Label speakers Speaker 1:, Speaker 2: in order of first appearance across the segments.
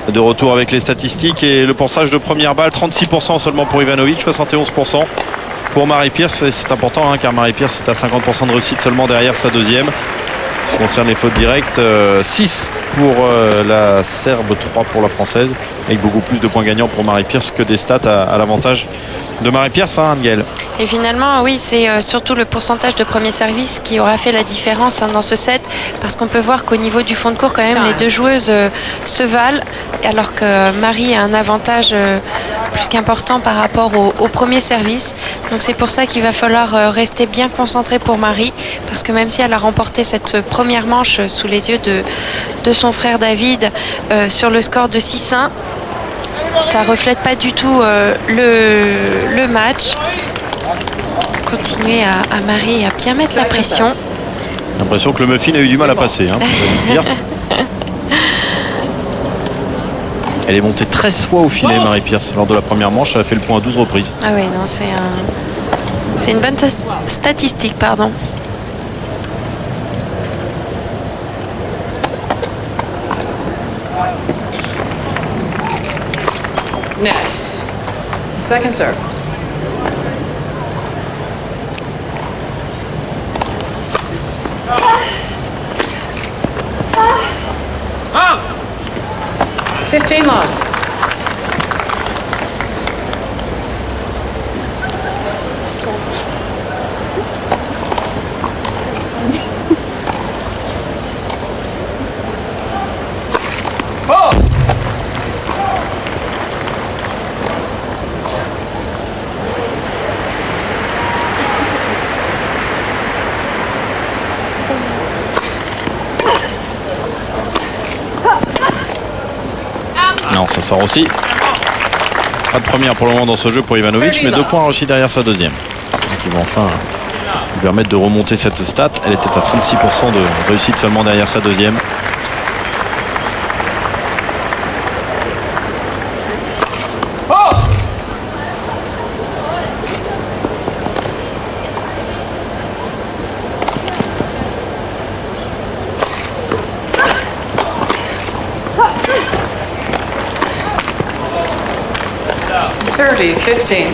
Speaker 1: De retour avec les statistiques et le pourcentage de première balle, 36% seulement pour Ivanovic, 71% pour Mary Pierce. Et c'est important car Mary Pierce est à 50% de réussite seulement derrière sa deuxième. Ce qui concerne les fautes directes, 6 pour la Serbe, 3 pour la Française, avec beaucoup plus de points gagnants pour Mary Pierce que des stats à l'avantage de Mary Pierce, hein, Anne-Gaëlle.
Speaker 2: Et finalement, oui, c'est surtout le pourcentage de premier service qui aura fait la différence dans ce set, parce qu'on peut voir qu'au niveau du fond de court, quand même, les deux joueuses se valent, alors que Marie a un avantage plus qu'important par rapport au premier service. Donc c'est pour ça qu'il va falloir rester bien concentré pour Marie, parce que même si elle a remporté cette première manche sous les yeux de son frère David sur le score de 6-1, ça reflète pas du tout le match. Continuer à Marie à bien mettre la pression.
Speaker 1: J'ai l'impression que le muffin a eu du mal à passer, hein. Elle est montée 13 fois au filet, Mary Pierce. Lors de la première manche, elle a fait le point à 12 reprises.
Speaker 2: Ah oui, non, c'est une bonne statistique, pardon.
Speaker 3: Net. Second serve. Oh! 15 love.
Speaker 1: Non, ça sort aussi. Pas de première pour le moment dans ce jeu pour Ivanovic, mais 2 points réussis derrière sa deuxième. Donc ils vont enfin lui permettre de remonter cette stat. Elle était à 36% de réussite seulement derrière sa deuxième.
Speaker 3: Thirty, 15.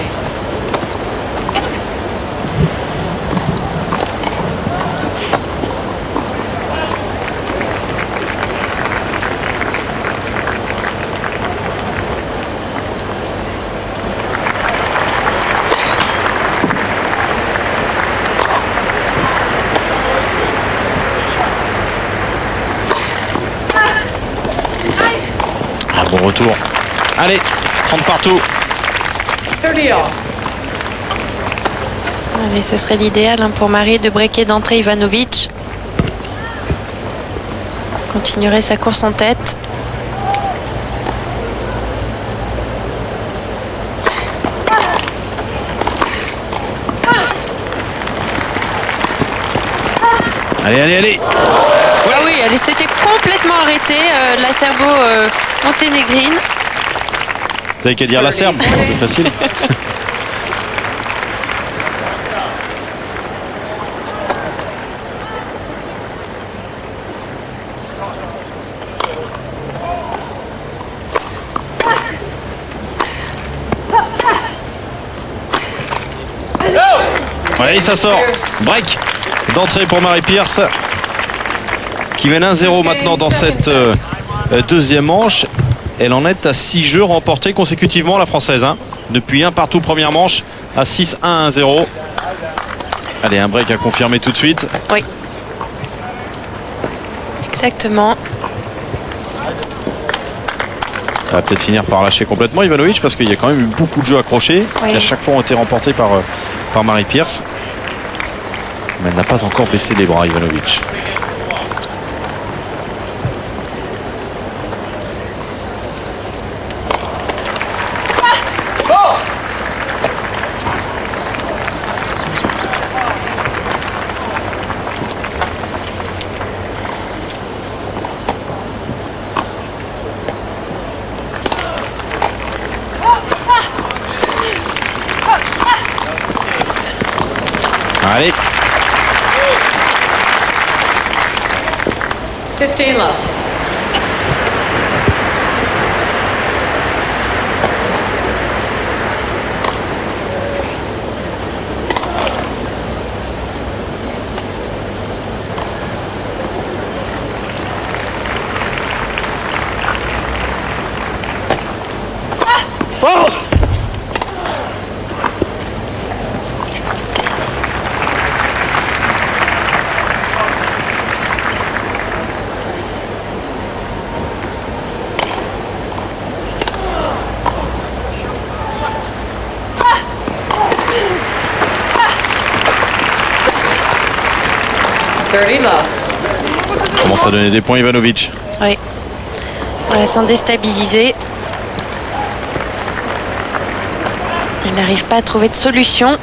Speaker 1: Un bon retour. Allez, 30 partout.
Speaker 3: 30 all.
Speaker 2: Mais ce serait l'idéal pour Marie de breaker d'entrée Ivanovic. Continuerait sa course en tête.
Speaker 1: Allez, allez, allez.
Speaker 2: Ah oui, elle s'était complètement arrêtée, la serbo-monténégrine.
Speaker 1: Vous n'avez qu'à dire la Serbe, c'est facile. Oui, ça sort. Break d'entrée pour Mary Pierce, qui mène 1-0 maintenant dans cette deuxième manche. Elle en est à 6 jeux remportés consécutivement, la Française, hein. Depuis un partout première manche à 6-1-1-0. Allez, un break à confirmer tout de suite.
Speaker 2: Oui. Exactement.
Speaker 1: Elle va peut-être finir par lâcher complètement Ivanovic, parce qu'il y a quand même eu beaucoup de jeux accrochés,
Speaker 2: oui,
Speaker 1: qui à chaque fois ont été remportés par Mary Pierce. Mais elle n'a pas encore baissé les bras, Ivanovic. Allez.
Speaker 3: 15 love.
Speaker 1: Commence à donner des points Ivanovic.
Speaker 2: Oui. Voilà, sans déstabiliser. Il n'arrive pas à trouver de solution.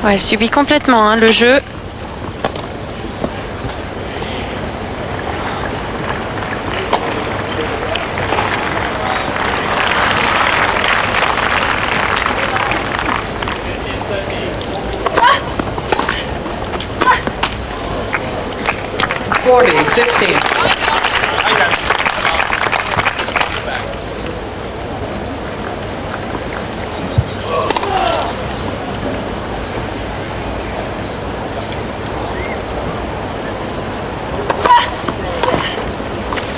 Speaker 2: Ouais, elle subit complètement hein, le jeu.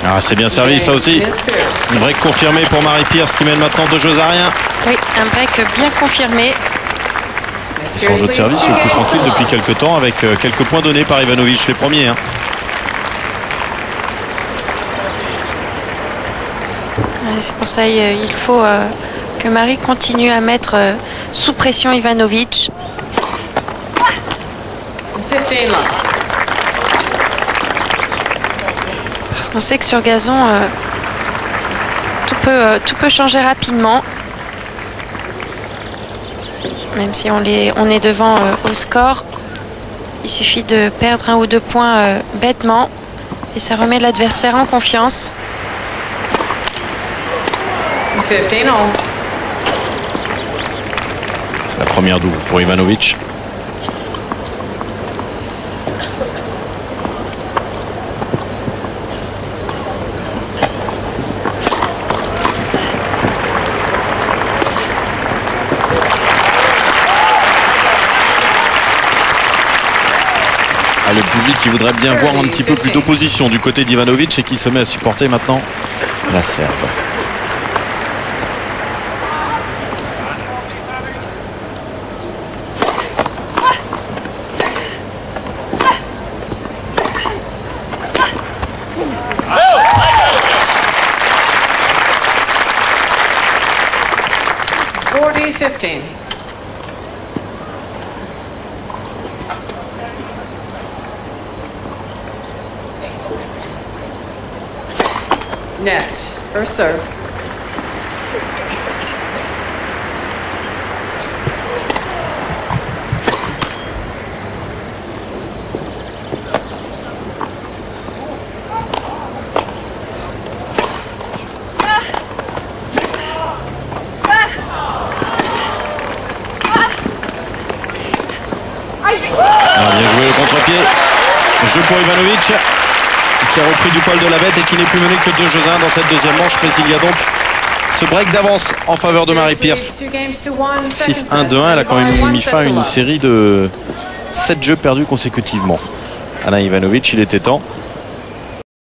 Speaker 1: Ah, c'est bien servi ça aussi. Une break confirmée pour Mary Pierce qui mène maintenant 2 jeux à rien.
Speaker 2: Oui, un break bien confirmé.
Speaker 1: Et son jeu de service est plus tranquille depuis quelques temps avec quelques points donnés par Ivanovic, les premiers. Hein.
Speaker 2: C'est pour ça il faut que Marie continue à mettre sous pression Ivanovic.
Speaker 3: 15 love.
Speaker 2: Parce qu'on sait que sur gazon, tout peut changer rapidement. Même si on est devant au score, il suffit de perdre 1 ou 2 points bêtement et ça remet l'adversaire en confiance.
Speaker 3: 15 all.
Speaker 1: C'est la première double pour Ivanovic. Le public qui voudrait bien voir un petit peu plus d'opposition du côté d'Ivanovic et qui se met à supporter maintenant la Serbe.
Speaker 3: Net, first serve.
Speaker 1: Bien joué le contre-pied. Jeu pour Ivanovic qui a repris du poil de la bête et qui n'est plus mené que 2 jeux à 1 dans cette deuxième manche. Mais il y a donc ce break d'avance en faveur de Mary Pierce. 6-1-2-1, elle a quand même mis fin à une série de 7 jeux perdus consécutivement. Alain Ivanovic, il était temps.